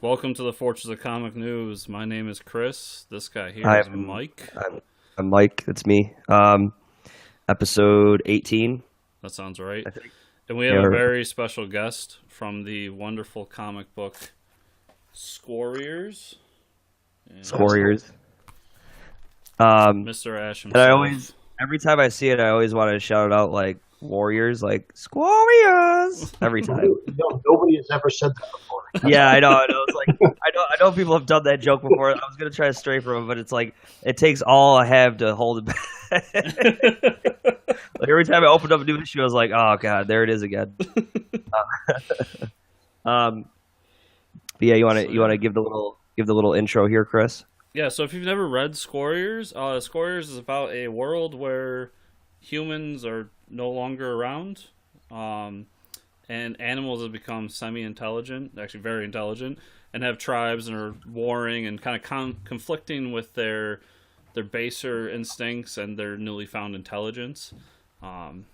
Welcome to the Fortress of Comic News. My name is Chris. This guy here is Mike. I'm Mike. That's me. Episode 18. That sounds right. I think. And we have a very special guest from the wonderful comic book Squarriors. Squarriors. Mr. Ash Maczko. And every time I see it, I always want to shout it out like Warriors, like Squarriors every time. No, nobody has ever said that before. Yeah, I know. It's like I know people have done that joke before. I was gonna try to stray from it, but it's like it takes all I have to hold it back. Like every time I opened up a new issue, I was like, "Oh God, there it is again." But yeah, you want to give the little intro here, Chris? Yeah. So if you've never read Squarriors, Squarriors is about a world where humans are no longer around. And animals have become semi-intelligent, actually very intelligent, and have tribes and are warring and kind of conflicting with their baser instincts and their newly found intelligence. I'm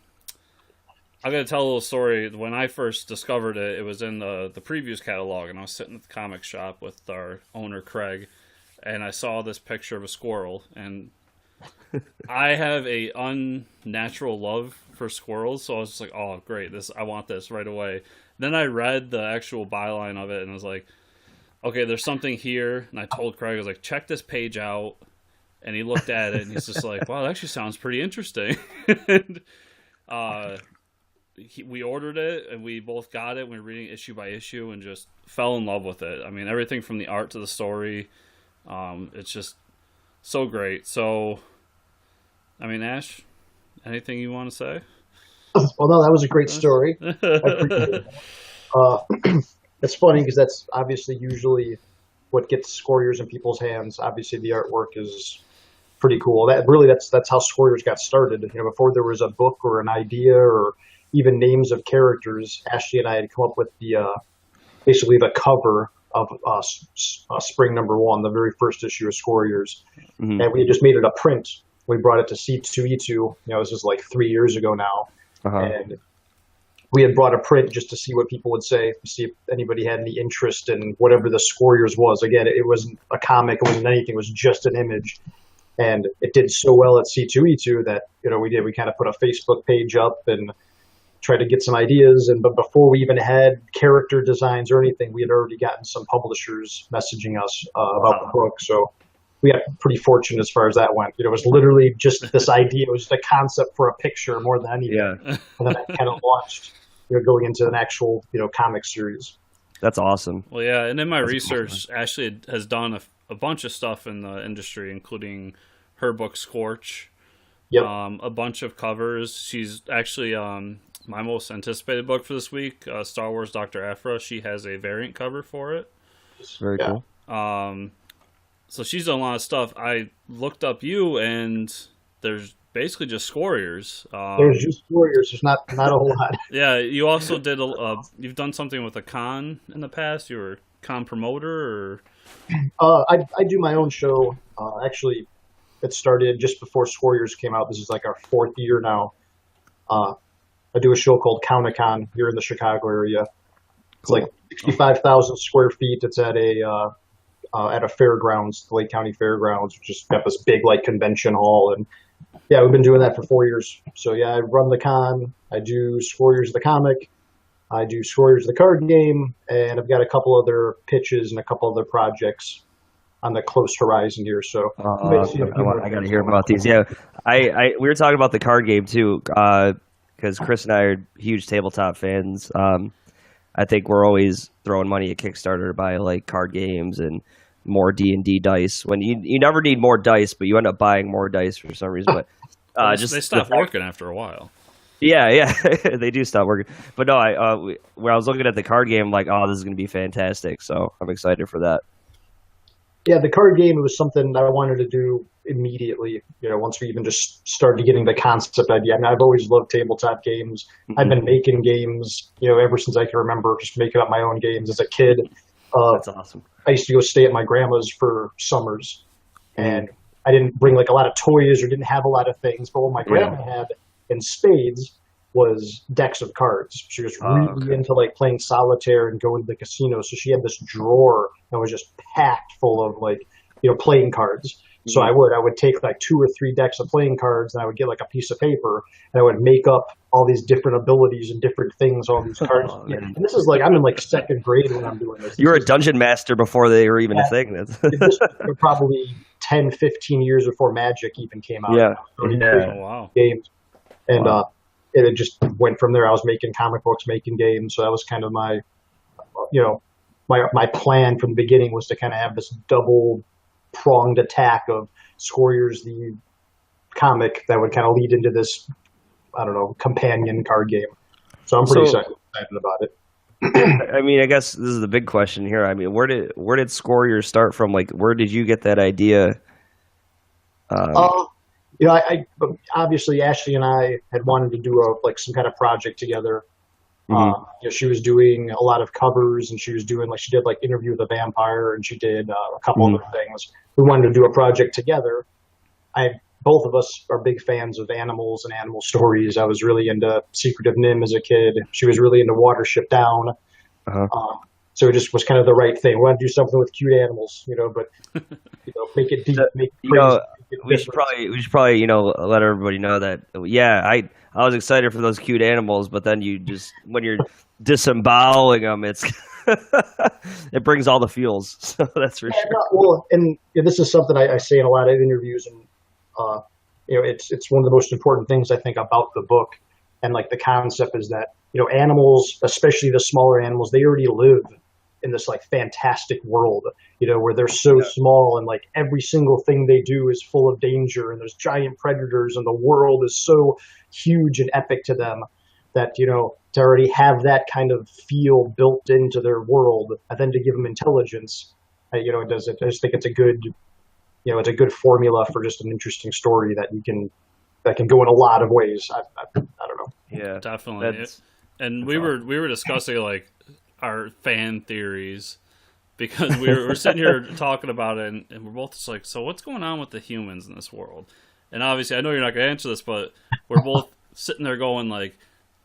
going to tell a little story. When I first discovered it, it was in the previews catalog, and I was sitting at the comic shop with our owner, Craig, and I saw this picture of a squirrel, and I have a unnatural love for squirrels, so I was just like, oh great, I want this right away. Then I read the actual byline of it and I was like, okay, there's something here. And I told Craig, I was like, check this page out. And he looked at it and he's just like, wow, that actually sounds pretty interesting. And we ordered it and we both got it. We were reading issue by issue and just fell in love with it. I mean, everything from the art to the story, it's just so great. So I mean, Ash, anything you want to say? Well, no, that was a great story. I appreciate it. It's funny because that's obviously usually what gets Squarriors in people's hands. Obviously, the artwork is pretty cool. That's how Squarriors got started. You know, before there was a book or an idea or even names of characters, Ashley and I had come up with basically the cover of Spring #1, the very first issue of Squarriors, and we had just made it a print. We brought it to C2E2, you know, this is like 3 years ago now. And we had brought a print just to see what people would say, to see if anybody had any interest in whatever the Squarriors was. Again, it wasn't a comic, it wasn't anything, it was just an image. And it did so well at C2E2 that, you know, we kind of put a Facebook page up and tried to get some ideas. But before we even had character designs or anything, we had already gotten some publishers messaging us about the book. So we got pretty fortunate as far as that went. You know, it was literally just this idea. It was just a concept for a picture more than anything. Yeah. And then it kind of launched, you know, going into an actual, you know, comic series. That's awesome. Well, yeah, and in my research, Ashley has done a bunch of stuff in the industry, including her book Scorch, a bunch of covers. She's actually my most anticipated book for this week, Star Wars Dr. Aphra. She has a variant cover for it. Very cool. So she's done a lot of stuff. I looked up you, and there's basically just Squarriors. There's just Squarriors. There's not a whole lot. Yeah, you also did you've done something with a con in the past. You were a con promoter, or I do my own show. Actually, it started just before Squarriors came out. This is like our 4th year now. I do a show called Counticon here in the Chicago area. It's like 65,000 square feet. It's at a fairgrounds, the Lake County Fairgrounds, which just got this big like convention hall. And yeah, we've been doing that for 4 years. So yeah, I run the con. I do Squarriors the comic. I do Squarriors the card game, and I've got a couple other pitches and a couple other projects on the close horizon here. So I got to hear about these. Yeah, we were talking about the card game too, because Chris and I are huge tabletop fans. I think we're always throwing money at Kickstarter to buy like card games and more D&D dice. When you never need more dice, but you end up buying more dice for some reason. But they stop working after a while. Yeah, they do stop working. But no, when I was looking at the card game, I'm like, oh, this is going to be fantastic. So I'm excited for that. Yeah, the card game, it was something that I wanted to do immediately, you know, once we even just started getting the concept idea. I mean, I've always loved tabletop games. I've been making games, you know, ever since I can remember, just making up my own games as a kid. That's awesome. I used to go stay at my grandma's for summers, and I didn't bring like a lot of toys or didn't have a lot of things, but what my grandma had in spades was decks of cards. She was really into like playing solitaire and going to the casino. So she had this drawer that was just packed full of like, playing cards. So I would take like 2 or 3 decks of playing cards, and I would get like a piece of paper, and I would make up all these different abilities and different things on these cards. And this is like, I'm in like 2nd grade when I'm doing this. You were a dungeon master before they were even a thing. This was probably 10, 15 years before Magic even came out. Yeah. Oh, wow. Games. And it just went from there. I was making comic books, making games. So that was kind of my, my plan from the beginning was to kind of have this double-pronged attack of Squarriors, the comic, that would kind of lead into this, I don't know, companion card game. So I'm pretty excited about it. I mean, I guess this is the big question here. I mean, where did Squarriors start from? Like, where did you get that idea? I obviously Ashley and I had wanted to do some kind of project together. She was doing a lot of covers, and she did like Interview with a Vampire, and she did a couple other things. We wanted to do a project together. Both of us are big fans of animals and animal stories. I was really into Secret of Nim as a kid. She was really into Watership Down. So it just was kind of the right thing. We want to do something with cute animals, but make it deep, make it crazy. We should probably let everybody know that. Yeah, I was excited for those cute animals, but then when you're disemboweling them, it's it brings all the feels. So that's for sure. Well, and this is something I say in a lot of interviews, and it's one of the most important things I think about the book, and like the concept is that animals, especially the smaller animals, they already live in this like fantastic world, where they're so small, and like every single thing they do is full of danger, and there's giant predators, and the world is so huge and epic to them that to already have that kind of feel built into their world, and then to give them intelligence, I just think it's a good formula for just an interesting story that can go in a lot of ways. I don't know. Yeah, definitely. And we were discussing like our fan theories, because we're sitting here talking about it, and we're both just like, so what's going on with the humans in this world? And obviously, I know you're not going to answer this, but we're both sitting there going like,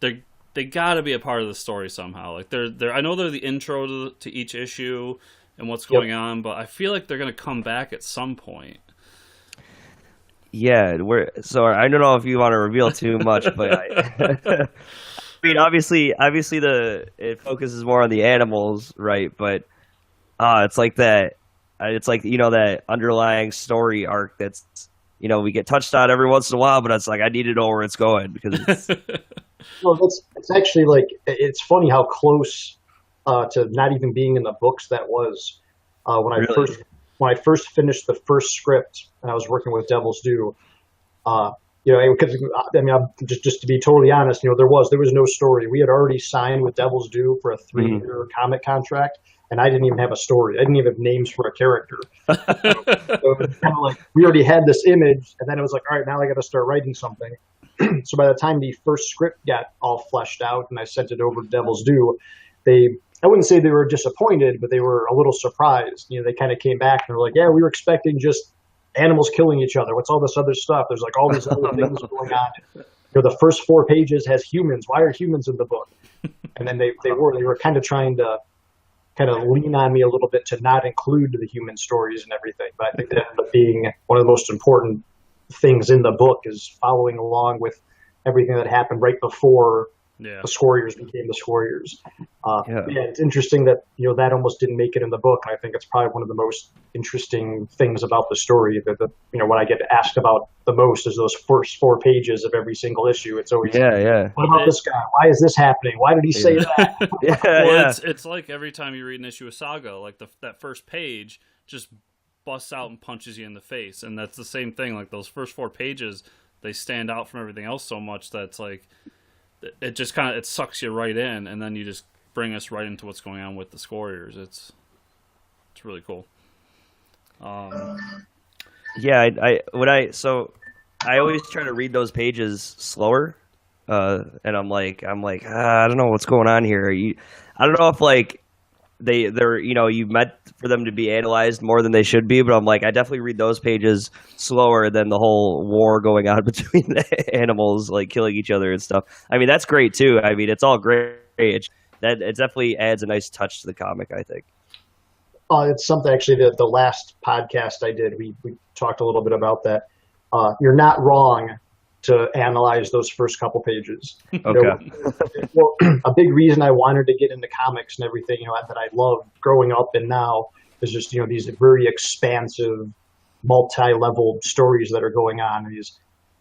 they got to be a part of the story somehow. Like they're I know they're the intro to each issue and what's going on, but I feel like they're going to come back at some point. Yeah, I don't know if you want to reveal too much, but I mean, obviously, it focuses more on the animals, right? But it's like that. It's like that underlying story arc that's we get touched on every once in a while, but it's like I need to know where it's going, because it's well, it's actually like, it's funny how close to not even being in the books that was when I first finished the first script, and I was working with Devil's Due. Because I mean, just to be totally honest, there was no story. We had already signed with Devil's Due for a 3-year comic contract, and I didn't even have a story. I didn't even have names for a character. So it was kind of like, we already had this image, and then it was like, all right, now I got to start writing something. So by the time the first script got all fleshed out and I sent it over to Devil's Due, I wouldn't say they were disappointed, but they were a little surprised. They kind of came back and were like, yeah, we were expecting just animals killing each other. What's all this other stuff? There's like all these other things going on. The first 4 pages has humans. Why are humans in the book? And then they were kind of trying to kind of lean on me a little bit to not include the human stories and everything. But I think that ended up being one of the most important things in the book, is following along with everything that happened right before the Squarriors became the Squarriors. It's interesting that that almost didn't make it in the book. I think it's probably one of the most interesting things about the story. That what I get asked about the most is those first 4 pages of every single issue. It's always what about this guy? Why is this happening? Why did he say that? It's like every time you read an issue of Saga, like that first page just busts out and punches you in the face, and that's the same thing. Like those first 4 pages, they stand out from everything else so much that's like, it just kind of, it sucks you right in, and then you just bring us right into what's going on with the Squarriors. It's really cool. Yeah, I always try to read those pages slower, and I'm like, I don't know what's going on here. I don't know if like they're you meant for them to be analyzed more than they should be, but I'm like, I definitely read those pages slower than the whole war going on between the animals, like killing each other and stuff. I mean, that's great too. I mean, it's all great. It definitely adds a nice touch to the comic, I think. It's something actually that the last podcast I did, we talked a little bit about that. You're not wrong to analyze those first couple pages. Okay. Well, a big reason I wanted to get into comics and everything, that I love growing up and now is just, these very expansive, multi-level stories that are going on.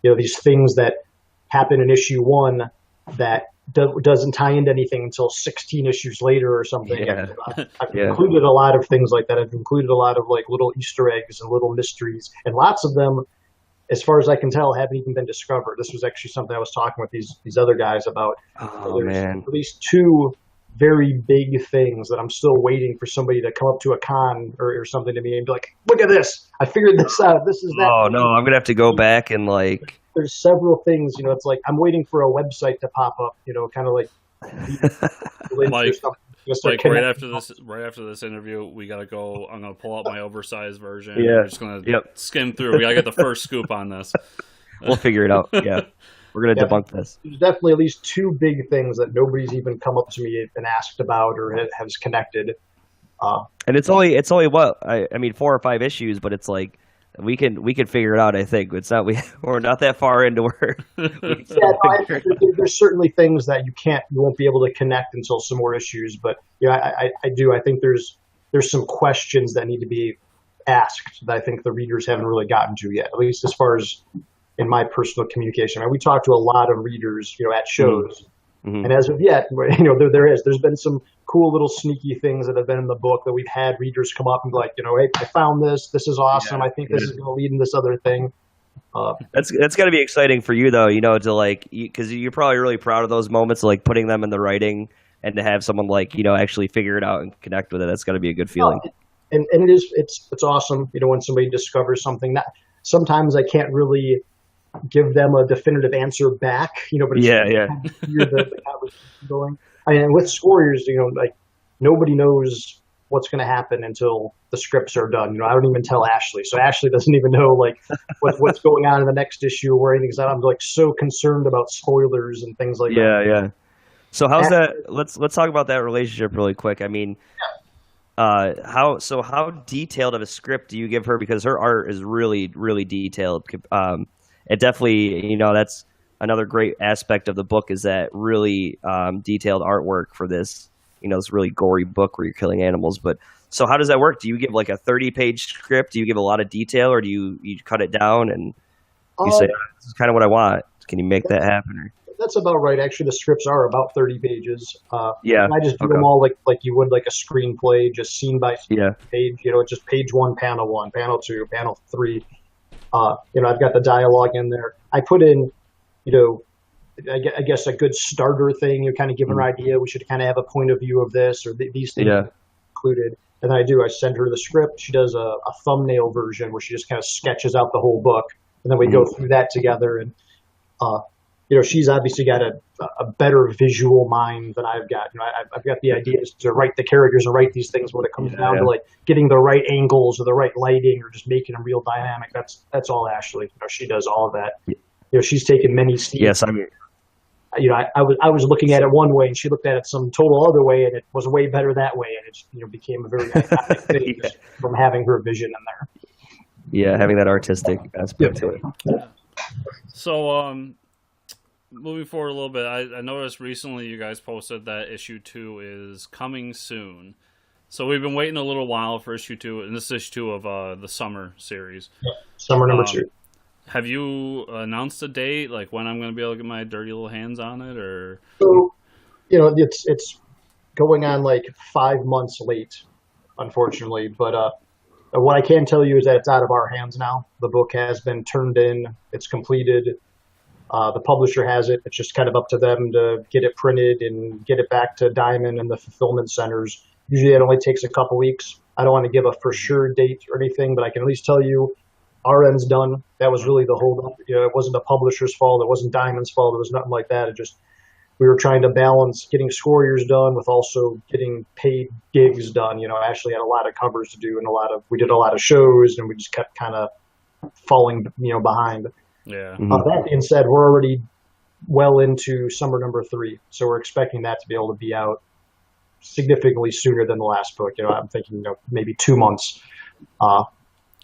These things that happen in issue 1 that doesn't tie into anything until 16 issues later or something. Yeah. I've included a lot of things like that. I've included a lot of like little Easter eggs and little mysteries, and lots of them, as far as I can tell, haven't even been discovered. This was actually something I was talking with these other guys about. Oh, There's man. at least 2 very big things that I'm still waiting for somebody to come up to a con or something to me and be like, look at this. I figured this out. This is that. Oh, no, I'm going to have to go back and like... There's several things, it's like I'm waiting for a website to pop up, kind of like... Like right after this interview, we gotta go. I'm gonna pull out my oversized version. Yeah. We're just gonna skim through. We gotta get the first scoop on this. We'll figure it out. Yeah, we're gonna debunk this. There's definitely at least 2 big things that nobody's even come up to me and asked about or has connected. And it's only what I mean 4 or 5 issues, but it's like we can figure it out. I think it's not we're not that far into where. There's certainly things that you won't be able to connect until some more issues. But I think there's some questions that need to be asked that I think the readers haven't really gotten to yet. At least as far as in my personal communication, we talk to a lot of readers, at shows. Mm-hmm. And as of yet, there's been some cool little sneaky things that have been in the book that we've had readers come up and be like, hey, I found this. This is awesome. I think this is going to lead in this other thing. That's got to be exciting for you, though, to like, because you're probably really proud of those moments, like putting them in the writing and to have someone like, actually figure it out and connect with it. That's got to be a good feeling. And it's awesome, when somebody discovers something that sometimes I can't really give them a definitive answer back, but it's hear the conversation going. And with Squarriors, like nobody knows what's going to happen until the scripts are done. I don't even tell Ashley, so Ashley doesn't even know like what's going on in the next issue or anything. Because I'm like so concerned about spoilers and things like that. Yeah. So how's that? Let's talk about that relationship really quick. I mean, how detailed of a script do you give her? Because her art is really, really detailed. It definitely, that's another great aspect of the book is that really detailed artwork for this, this really gory book where you're killing animals. But so how does that work? Do you give like a 30-page script? Do you give a lot of detail, or do you cut it down and you say, this is kind of what I want? Can you make that happen? That's about right. Actually, the scripts are about 30 pages. I just do them all like you would like a screenplay, just scene by scene page. Just page 1, panel 1, panel 2, panel 3. I've got the dialogue in there. I put in, I guess a good starter thing. Kind of give her an idea. We should kind of have a point of view of this or these things included. And then I send her the script. She does a thumbnail version where she just kind of sketches out the whole book, and then we go through that together. And she's obviously got a better visual mind than I've got. I've got the ideas to write the characters and write these things when it comes down to like getting the right angles or the right lighting or just making them real dynamic. That's all Ashley. She does all of that. She's taken many steps. Yes, I mean, I was looking at it one way and she looked at it some total other way, and it was way better that way, and it became a very iconic thing just from having her vision in there. Yeah, having that artistic aspect to it. So, moving forward a little bit, I noticed recently you guys posted that issue 2 is coming soon. So we've been waiting a little while for issue 2, and this is issue 2 of the summer series. Yeah, summer number 2. Have you announced a date, like when I'm going to be able to get my dirty little hands on it, or? So, it's going on like 5 months late, unfortunately. But what I can tell you is that it's out of our hands now. The book has been turned in. It's completed. The publisher has it. It's just kind of up to them to get it printed and get it back to Diamond and the fulfillment centers. Usually it only takes a couple weeks. I don't want to give a for sure date or anything, but I can at least tell you our end's done. That was really the hold up. It wasn't the publisher's fault. It wasn't Diamond's fault. It was nothing like that. It just we were trying to balance getting Squarriors done with also getting paid gigs done. Ashley had a lot of covers to do and we did a lot of shows, and we just kept kind of falling, behind. Yeah. That being said, we're already well into summer number 3, so we're expecting that to be able to be out significantly sooner than the last book. I'm thinking, maybe 2 months.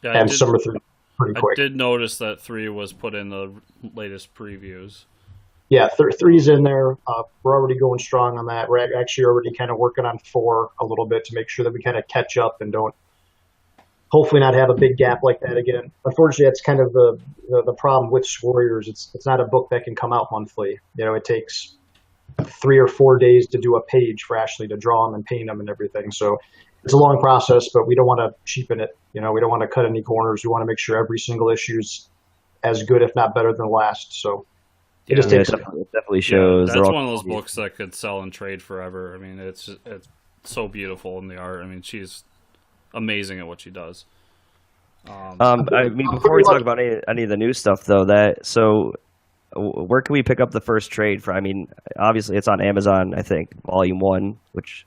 And summer 3 pretty quick. I did notice that 3 was put in the latest previews. Yeah, 3's in there. We're already going strong on that. We're actually already kind of working on 4 a little bit to make sure that we kind of catch up and don't, hopefully, not have a big gap like that again. Unfortunately, that's kind of the problem with Squarriors. It's not a book that can come out monthly. It takes 3 or 4 days to do a page for Ashley to draw them and paint them and everything. So it's a long process, but we don't want to cheapen it. We don't want to cut any corners. We want to make sure every single issue is as good, if not better, than the last. So it just takes. It definitely shows. Yeah, that's one of those books that could sell and trade forever. I mean, it's so beautiful in the art. I mean, she's amazing at what she does. Before we talk about any of the new stuff, though, where can we pick up the first trade for? I mean, obviously it's on Amazon, I think, Volume 1, which...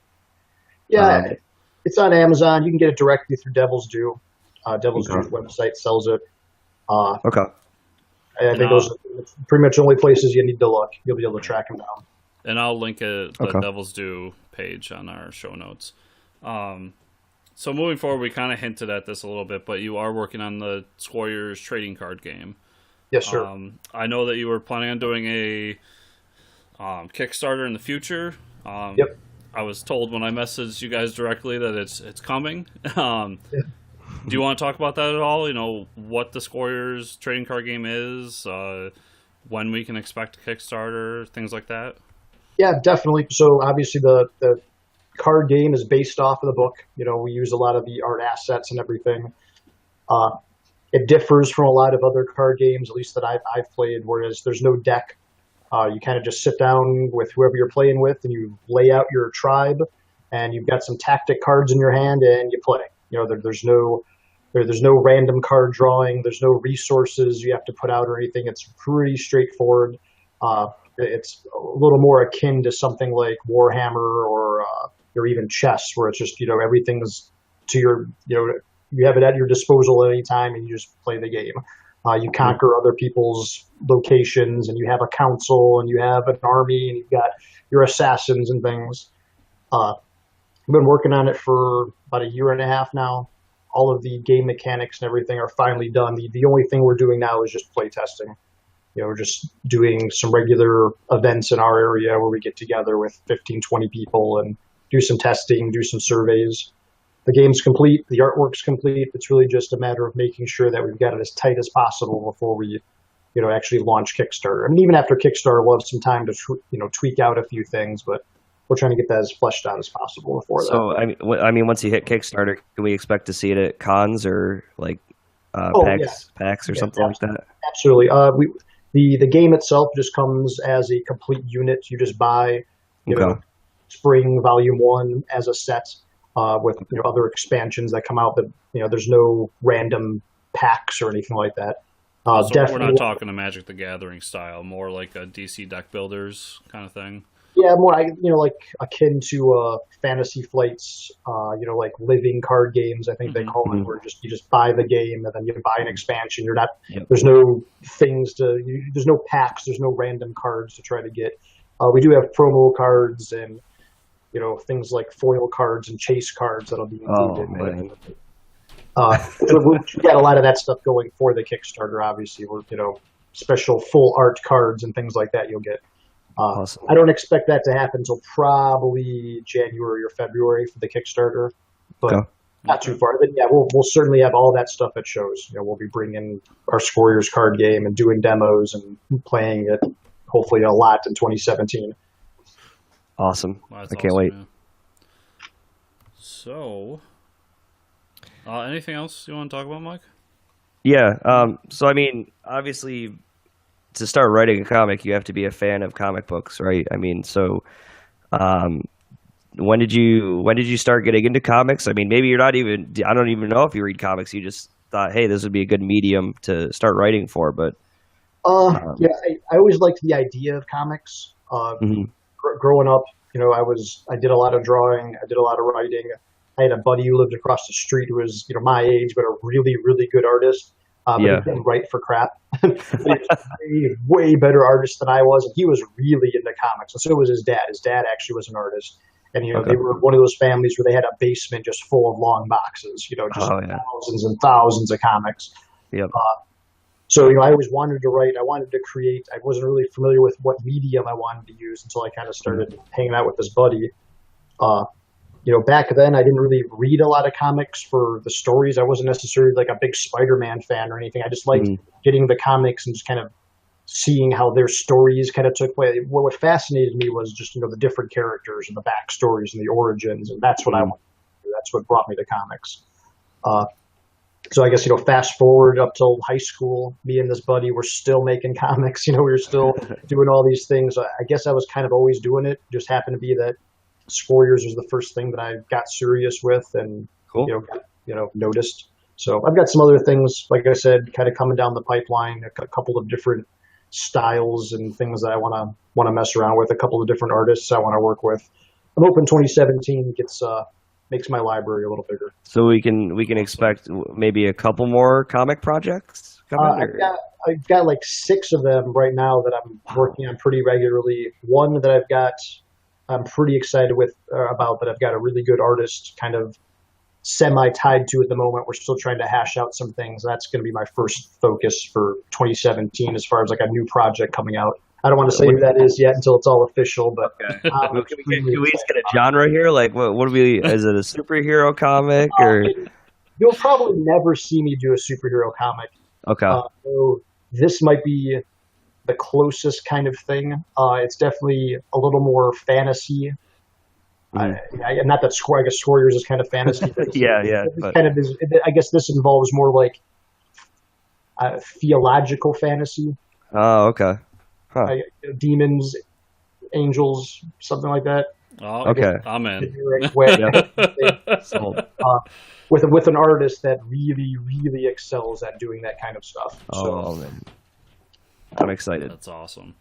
Yeah, it's on Amazon. You can get it directly through Devil's Due. Devil's Due's website sells it. Okay. I think those are pretty much the only places you need to look. You'll be able to track them down. And I'll link the Devil's Due page on our show notes. So moving forward, we kind of hinted at this a little bit, but you are working on the Squarriors trading card game. Yes, sir. I know that you were planning on doing a Kickstarter in the future. Yep. I was told when I messaged you guys directly that it's coming. Do you want to talk about that at all? What the Squarriors trading card game is, when we can expect a Kickstarter, things like that? Yeah, definitely. So obviously the card game is based off of the book. We use a lot of the art assets and everything. It differs from a lot of other card games, at least that I've played, whereas there's no deck. You kind of just sit down with whoever you're playing with, and you lay out your tribe, and you've got some tactic cards in your hand, and you play. There's no random card drawing. There's no resources you have to put out or anything. It's pretty straightforward. It's a little more akin to something like Warhammer or even chess, where it's just everything's to your you have it at your disposal at any time, and you just play the game. You conquer other people's locations, and you have a council, and you have an army, and you've got your assassins and things. I've been working on it for about a year and a half now. All of the game mechanics and everything are finally done. The only thing we're doing now is just play testing. We're just doing some regular events in our area where we get together with 15, 20 people and do some testing, do some surveys. The game's complete. The artwork's complete. It's really just a matter of making sure that we've got it as tight as possible before we, actually launch Kickstarter. I mean, even after Kickstarter, we'll have some time to, tweak out a few things, but we're trying to get that as fleshed out as possible before that. So, I mean, once you hit Kickstarter, can we expect to see it at cons or like PAX or something like that? Absolutely. The game itself just comes as a complete unit. You just buy, Spring Volume 1 as a set. With other expansions that come out, but there's no random packs or anything like that. So we're not talking a Magic the Gathering style, more like a DC deck builders kind of thing. Yeah, more like akin to Fantasy Flight's, like living card games. I think they call it, where you just buy the game and then you buy an expansion. You're not there's no things there's no packs, there's no random cards to try to get. We do have promo cards and things like foil cards and chase cards that'll be included. So we got a lot of that stuff going for the Kickstarter. Obviously, we're special full art cards and things like that you'll get. Awesome. I don't expect that to happen until probably January or February for the Kickstarter, but not too far. But yeah, we'll certainly have all that stuff at shows. We'll be bringing our Squarriors card game and doing demos and playing it hopefully a lot in 2017. Awesome. Well, I can't wait. Yeah. So, anything else you want to talk about, Mike? Yeah. So, I mean, obviously, to start writing a comic, you have to be a fan of comic books, right? I mean, so when did you start getting into comics? I mean, maybe I don't even know if you read comics. You just thought, hey, this would be a good medium to start writing for. But I always liked the idea of comics. growing up, I did a lot of drawing, I did a lot of writing. I had a buddy who lived across the street who was, my age, but a really, really good artist. But he Yeah. couldn't write for crap. But he was a way better artist than I was, and he was really into comics. And so was his dad. His dad actually was an artist, and Okay. they were one of those families where they had a basement just full of long boxes, just Oh yeah. thousands and thousands of comics. Yep. So, I always wanted to write. I wanted to create. I wasn't really familiar with what medium I wanted to use until I kind of started hanging out with this buddy. Back then I didn't really read a lot of comics for the stories. I wasn't necessarily like a big Spider-Man fan or anything. I just liked getting the comics and just kind of seeing how their stories kind of took place. What fascinated me was just, the different characters and the backstories and the origins, and that's what I wanted to do. That's what brought me to comics. So I guess, fast forward up till high school, me and this buddy were still making comics. We were still doing all these things. I guess I was kind of always doing it. Just happened to be that Squarriors was the first thing that I got serious with and, Cool. noticed. So I've got some other things, like I said, kind of coming down the pipeline, a couple of different styles and things that I want to mess around with, a couple of different artists I want to work with. I'm hoping 2017 makes my library a little bigger. So we can expect maybe a couple more comic projects coming. I've got like 6 of them right now that I'm working on pretty regularly. One that I'm pretty excited about that I've got a really good artist kind of semi-tied to at the moment. We're still trying to hash out some things. That's going to be my first focus for 2017 as far as like a new project coming out. I don't want to say who that is yet until it's all official, but Can we just get a genre here? Like, what do we? Is it a superhero comic or? You'll probably never see me do a superhero comic. Okay. So this might be the closest kind of thing. It's definitely a little more fantasy. Not that I guess Squarriors is kind of fantasy. yeah. I guess this involves more like theological fantasy. Oh, okay. Huh. Demons, angels, something like that. Oh, okay. I'm in. With an artist that really, really excels at doing that kind of stuff. Oh, man. I'm excited. That's awesome.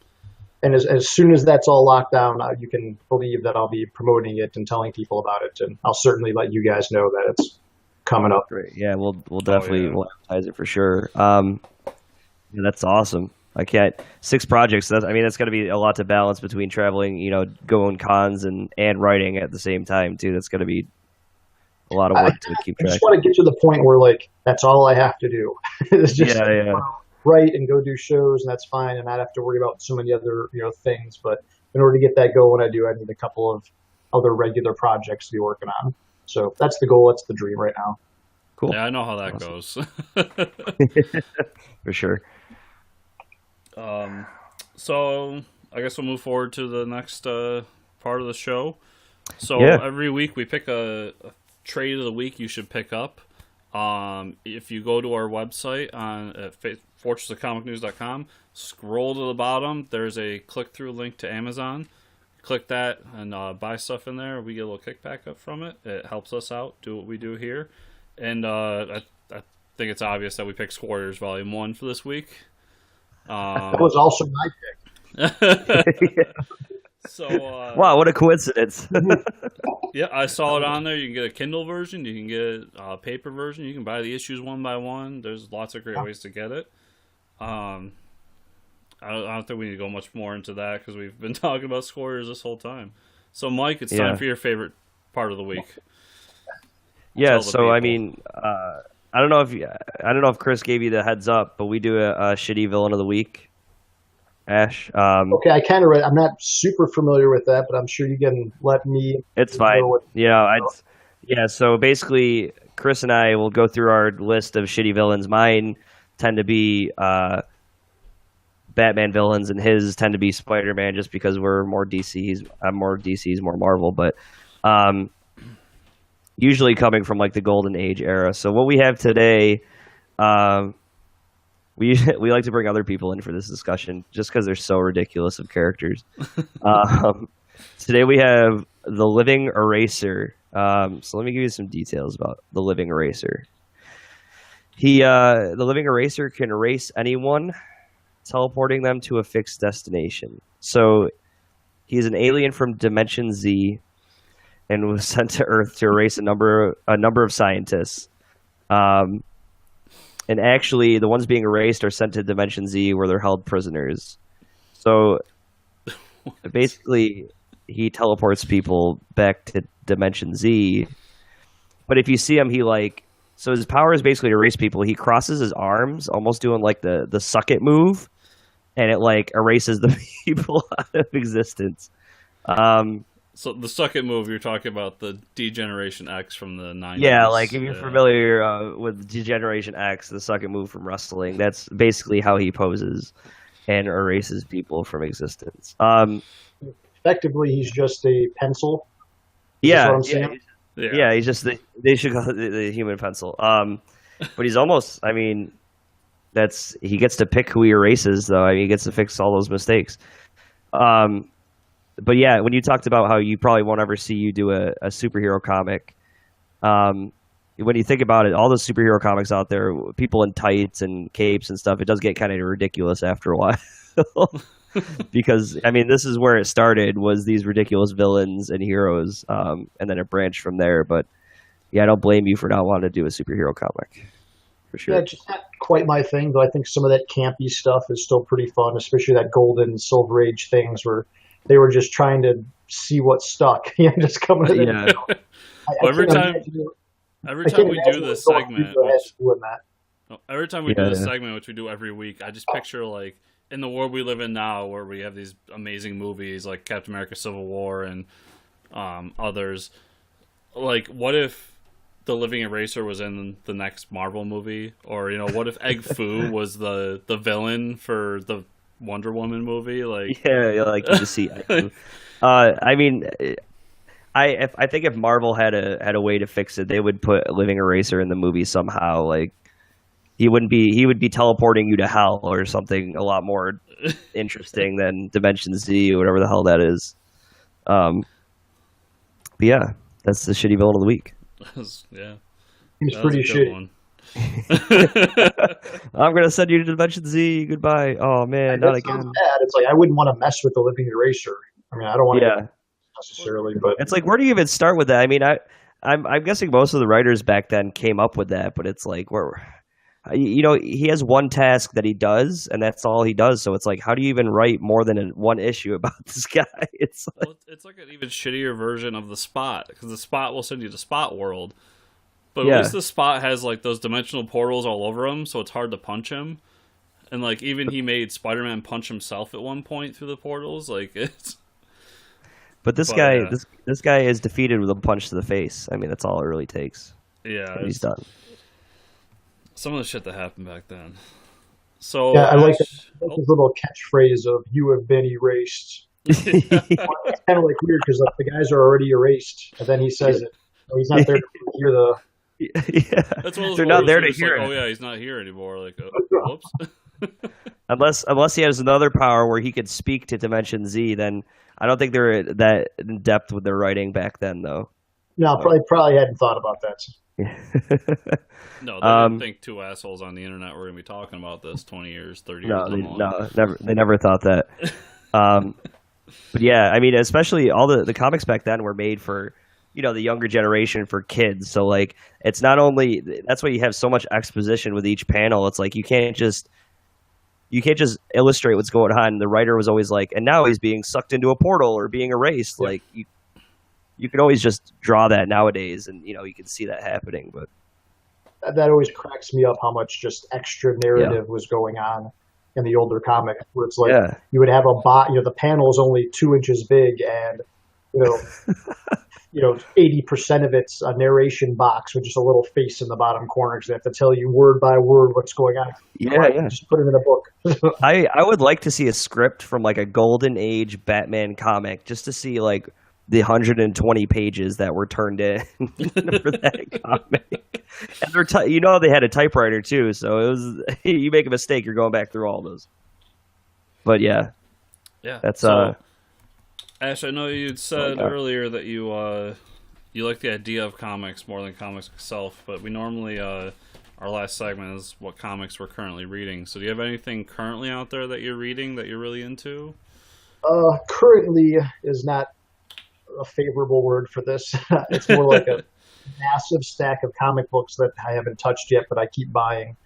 And as soon as that's all locked down, you can believe that I'll be promoting it and telling people about it, and I'll certainly let you guys know that it's coming up. Great. Yeah, we'll definitely we'll advertise it for sure. That's awesome. I can't 6 projects. That's got to be a lot to balance between traveling, going cons and writing at the same time too. That's going to be a lot of work to keep track. I just want to get to the point where like that's all I have to do. It's just write and go do shows, and that's fine, and not have to worry about so many other things. But in order to get that going, I need a couple of other regular projects to be working on. So that's the goal. That's the dream right now. Cool. Yeah, I know how that goes. For sure. So I guess we'll move forward to the next part of the show. So every week we pick a trade of the week you should pick up. If you go to our website at fortressofcomicnews.com, scroll to the bottom, there's a click-through link to Amazon. Click that and buy stuff in there. We get a little kickback up from it. It helps us out, do what we do here. And I think it's obvious that we picked Squarriors Volume 1 for this week. That was also my pick. So wow, what a coincidence. Yeah, I saw it on there. You can get a Kindle version. You can get a paper version. You can buy the issues one by one. There's lots of great ways to get it. I don't think we need to go much more into that because we've been talking about Squarriors this whole time. So, Mike, it's time for your favorite part of the week. Yeah, so I don't know if Chris gave you the heads up, but we do a shitty villain of the week. Ash. Okay, I kind of read. I'm not super familiar with that, but I'm sure you can let me. It's fine. So basically, Chris and I will go through our list of shitty villains. Mine tend to be Batman villains, and his tend to be Spider-Man, just because we're more DC. I'm more DC, he's more Marvel, but usually coming from like the Golden Age era. So what we have today. We like to bring other people in for this discussion just because they're so ridiculous of characters. Today we have the Living Eraser. So let me give you some details about the Living Eraser. The Living Eraser can erase anyone, teleporting them to a fixed destination. So He's an alien from Dimension Z, and was sent to Earth to erase a number of scientists. And actually, the ones being erased are sent to Dimension Z, where they're held prisoners. So basically, he teleports people back to Dimension Z. But if you see him, so his power is basically to erase people. He crosses his arms, almost doing like the suck it move, and it like erases the people out of existence. So the suck it move, you're talking about the Degeneration X from the 90s. Yeah, like if you're familiar with Degeneration X, the suck it move from wrestling, that's basically how he poses and erases people from existence. Effectively, he's just a pencil. Yeah, yeah, he's just they should call it the human pencil. But he's almost. I mean, he gets to pick who he erases, though. I mean, he gets to fix all those mistakes. But yeah, when you talked about how you probably won't ever see you do a superhero comic, when you think about it, all the superhero comics out there, people in tights and capes and stuff, it does get kind of ridiculous after a while. Because, I mean, this is where it started, was these ridiculous villains and heroes, and then it branched from there. But yeah, I don't blame you for not wanting to do a superhero comic, for sure. Yeah, just not quite my thing, though. I think some of that campy stuff is still pretty fun, especially that Golden Silver Age things where they were just trying to see what stuck. Just coming to Yeah. Every time we do this segment, which we do every week, I just picture like in the world we live in now, where we have these amazing movies like Captain America: Civil War and others. Like, what if the Living Eraser was in the next Marvel movie, or what if Egg Foo was the villain for the Wonder Woman movie? Like, yeah, like you just see. I mean, I think if Marvel had a way to fix it, they would put Living Eraser in the movie somehow. Like, he would be teleporting you to hell or something a lot more interesting than Dimension Z or whatever the hell that is. But yeah, that's the shitty villain of the week. Yeah, he's pretty shitty. One. I'm gonna send you to Dimension Z. Goodbye. Oh man, not again. Bad. It's like I wouldn't want to mess with the Living Eraser. I mean, I don't want to necessarily, but it's like, where do you even start with that? I mean, I'm guessing most of the writers back then came up with that, but it's like, he has one task that he does, and that's all he does. So it's like, how do you even write more than one issue about this guy? It's like an even shittier version of the Spot, because the Spot will send you to Spot World. But at least the Spot has like those dimensional portals all over him, so it's hard to punch him. And like even he made Spider-Man punch himself at one point through the portals. Like it's. But this guy is defeated with a punch to the face. I mean, that's all it really takes. Yeah, he's done. Some of the shit that happened back then. So yeah, I like his little catchphrase of "You have been erased." It's kind of like weird because like the guys are already erased, and then he says it. So he's not there to hear the. Yeah, that's one of those they're not there to hear like, it. Oh yeah, he's not here anymore. Like, whoops. Unless he has another power where he could speak to Dimension Z, then I don't think they're that in depth with their writing back then, though. No, probably hadn't thought about that. No, they didn't think two assholes on the internet were going to be talking about this 20 years, 30 years. They never thought that. But yeah, I mean, especially all the comics back then were made for, the younger generation, for kids. So like, it's not only, that's why you have so much exposition with each panel. It's like, you can't just illustrate what's going on. The writer was always like, and now he's being sucked into a portal or being erased. Yep. Like you can always just draw that nowadays, and you can see that happening. But that always cracks me up how much just extra narrative was going on in the older comic, where it's like you would have the panel is only 2 inches big, and 80% of it's a narration box with just a little face in the bottom corner, because they have to tell you word by word what's going on. Just put it in a book. I would like to see a script from like a Golden Age Batman comic, just to see like the 120 pages that were turned in for that comic. And they had a typewriter too, so it was you make a mistake, you're going back through all those. But yeah, that's Ash, I know you'd said earlier that you like the idea of comics more than comics itself, but we normally our last segment is what comics we're currently reading. So do you have anything currently out there that you're reading that you're really into? Currently is not a favorable word for this. It's more like a massive stack of comic books that I haven't touched yet, but I keep buying.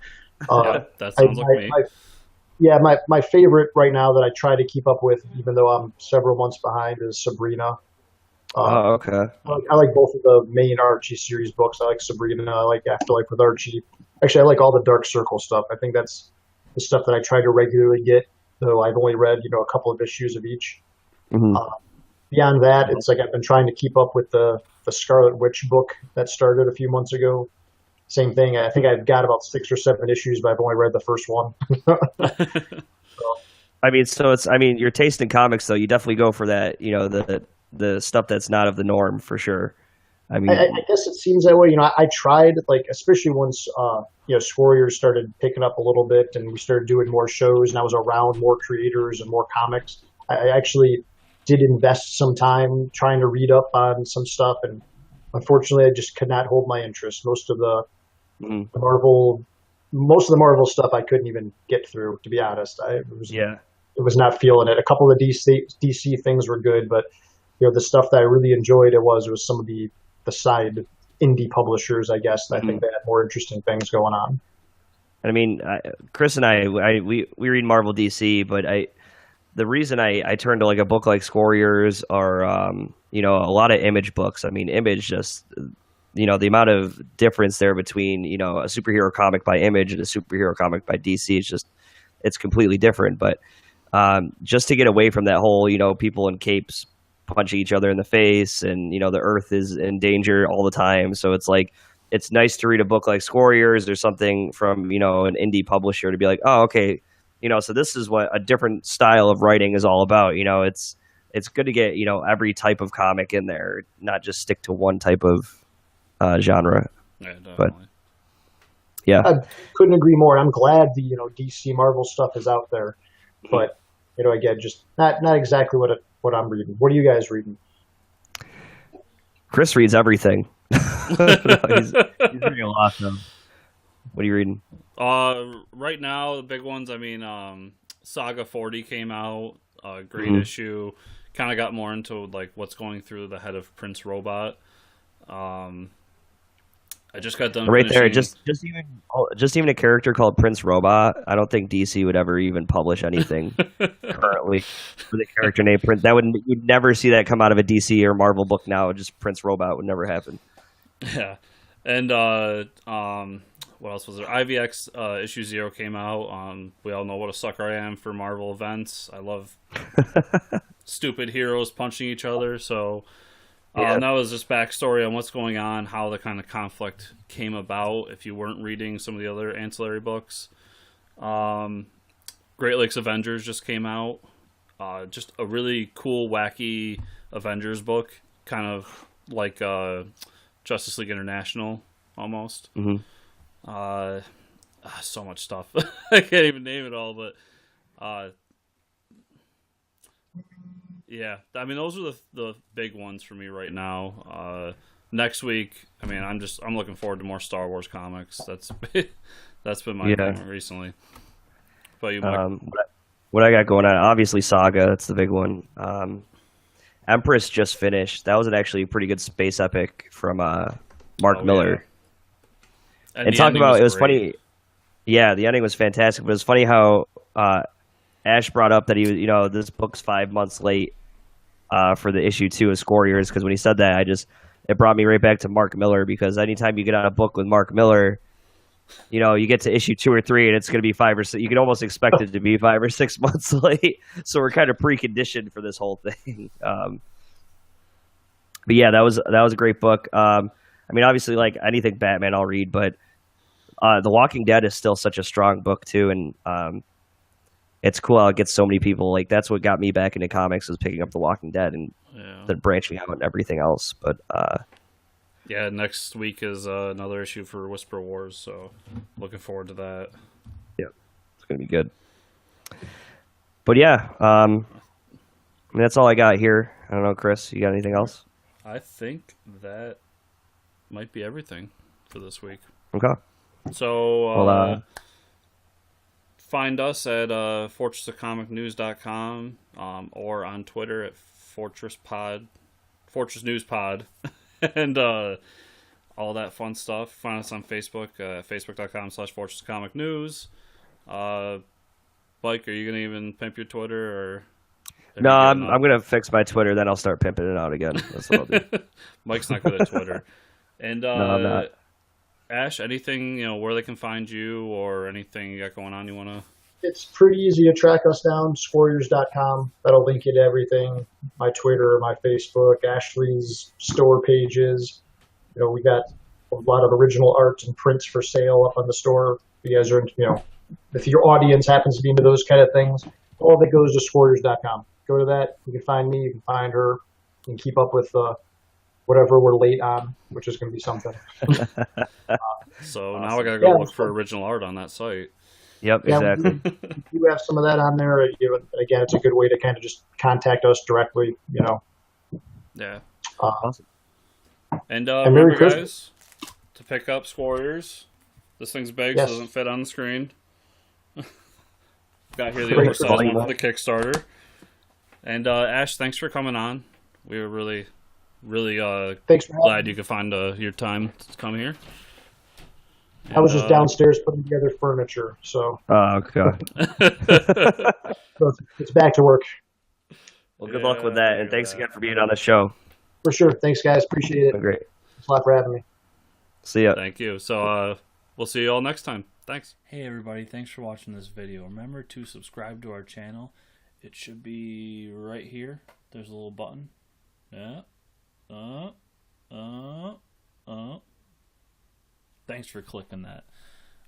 Uh, Yeah, that I, sounds like my, me. my Yeah, my favorite right now that I try to keep up with, even though I'm several months behind, is Sabrina. Uh, Oh, okay. I like both of the main Archie series books. I like Sabrina. I like Afterlife with Archie. Actually, I like all the Dark Circle stuff. I think that's the stuff that I try to regularly get, though I've only read, a couple of issues of each. Hmm. Uh, Beyond that, it's like I've been trying to keep up with the Scarlet Witch book that started a few months ago. Same thing. I think I've got about 6 or 7 issues, but I've only read the first one. So, I mean, so it's. I mean, your taste in comics, though, you definitely go for that. The stuff that's not of the norm for sure. I mean, I guess it seems that way. I tried, like, especially once Squarriors started picking up a little bit, and we started doing more shows, and I was around more creators and more comics. I actually did invest some time trying to read up on some stuff, and unfortunately, I just could not hold my interest. mhm, The Marvel, Most of the Marvel stuff, I couldn't even get through. To be honest, yeah. it was not feeling it. A couple of DC things were good, but the stuff that I really enjoyed it was some of the side indie publishers, I guess. I think Mhm. they had more interesting things going on. I mean, Chris and we read Marvel DC, but the reason I turned to like a book like Squarriors or a lot of Image books. I mean, Image just the amount of difference there between a superhero comic by Image and a superhero comic by DC is just it's completely different. But just to get away from that whole people in capes punching each other in the face and the Earth is in danger all the time, so it's like it's nice to read a book like Squarriors or something from an indie publisher to be like, oh, okay, so this is what a different style of writing is all about. It's good to get every type of comic in there, not just stick to one type of genre. Yeah, But definitely. yeah. I couldn't agree more. I'm glad the DC Marvel stuff is out there, Mhm. but again, just not exactly what I'm reading. What are you guys reading? Chris reads everything. No, he's reading a lot though. What are you reading? Right now the big ones. I mean, Saga 40 came out. Great Mhm. issue. Kind of got more into like what's going through the head of Prince Robot. Um, I just got done Right there, finishing. just even a character called Prince Robot. I don't think DC would ever even publish anything currently with a character named Prince. That would you'd never see that come out of a DC or Marvel book now. Just Prince Robot would never happen. Yeah, and what else was there? IVX issue 0 came out. We all know what a sucker I am for Marvel events. I love stupid heroes punching each other. So Yeah. that was just backstory on what's going on, how the kind of conflict came about. If you weren't reading some of the other ancillary books, um, Great Lakes Avengers just came out. Just a really cool, wacky Avengers book, kind of like Justice League International almost. Hmm. Uh, so much stuff. I can't even name it all, but uh, yeah, I mean those are the big ones for me right now. Next week, I mean I'm looking forward to more Star Wars comics. That's been my Yeah. thing recently. But you, Mike? What I got going on? Obviously, Saga. That's the big one. Empress just finished. That was an actually pretty good space epic from Mark Oh yeah, Miller. and And the talk ending about was it was great. funny. Yeah, the ending was fantastic. But it was funny how Ash brought up that this book's 5 months late for the issue 2 of Squarriors because when he said that, it brought me right back to Mark Miller because anytime you get on a book with Mark Miller, you get to issue 2 or 3 and it's going to be 5 or 6. You can almost expect it to be 5 or 6 months late. So we're kind of preconditioned for this whole thing. But yeah, that was a great book. I mean, obviously, like anything Batman, I'll read, but The Walking Dead is still such a strong book too, and it's cool how it gets so many people. Like that's what got me back into comics was picking up The Walking Dead and Yeah, then branching out and everything else. But yeah. Next week is another issue for Whisper Wars, so looking forward to that. yeah, it's gonna be good. But yeah, I mean, that's all I got here. I don't know, Chris, you got anything else? I think that might be everything for this week. Okay. So Well, find us at fortressofcomicnews.com or on Twitter at Fortress News Pod, and all that fun stuff. Find us on Facebook, facebook.com/fortressofcomicnews. Mike, are you going to even pimp your Twitter? Or no, I'm going to fix my Twitter, then I'll start pimping it out again. That's what I'll do. Mike's not good at Twitter. And no, I'm not. Ash, anything, where they can find you or anything you got going on you want to... It's pretty easy to track us down, squarriors.com. That'll link you to everything. My Twitter, my Facebook, Ashley's store pages. We got a lot of original art and prints for sale up on the store. If you guys are, if your audience happens to be into those kind of things, all that goes to squarriors.com. Go to that. You can find me. You can find her. You can keep up with whatever we're late on, which is going to be something. So now I got to go look for original art on that site. Yep, exactly. We do have some of that on there. Again, it's a good way to kind of just contact us directly, Yeah. Awesome. And Merry remember, Christmas. guys, to pick up Squarriors. This thing's big, Yes. so it doesn't fit on the screen. Got here the Great oversized volume. one for the Kickstarter. And Ash, thanks for coming on. We were really Thanks for having glad me. you could find your time to come here. I was just downstairs putting together furniture, so Oh, God. it's back to work. Well, good luck with that, and thanks again for being on the show. For sure. Thanks, guys. Appreciate it. Great. Thanks a lot for having me. See ya. Thank you. So we'll see you all next time. Thanks. Hey everybody, thanks for watching this video. Remember to subscribe to our channel. It should be right here. There's a little button. Yeah. Thanks for clicking that.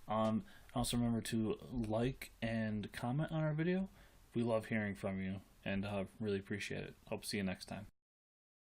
Also remember to like and comment on our video. We love hearing from you and really appreciate it. Hope to see you next time.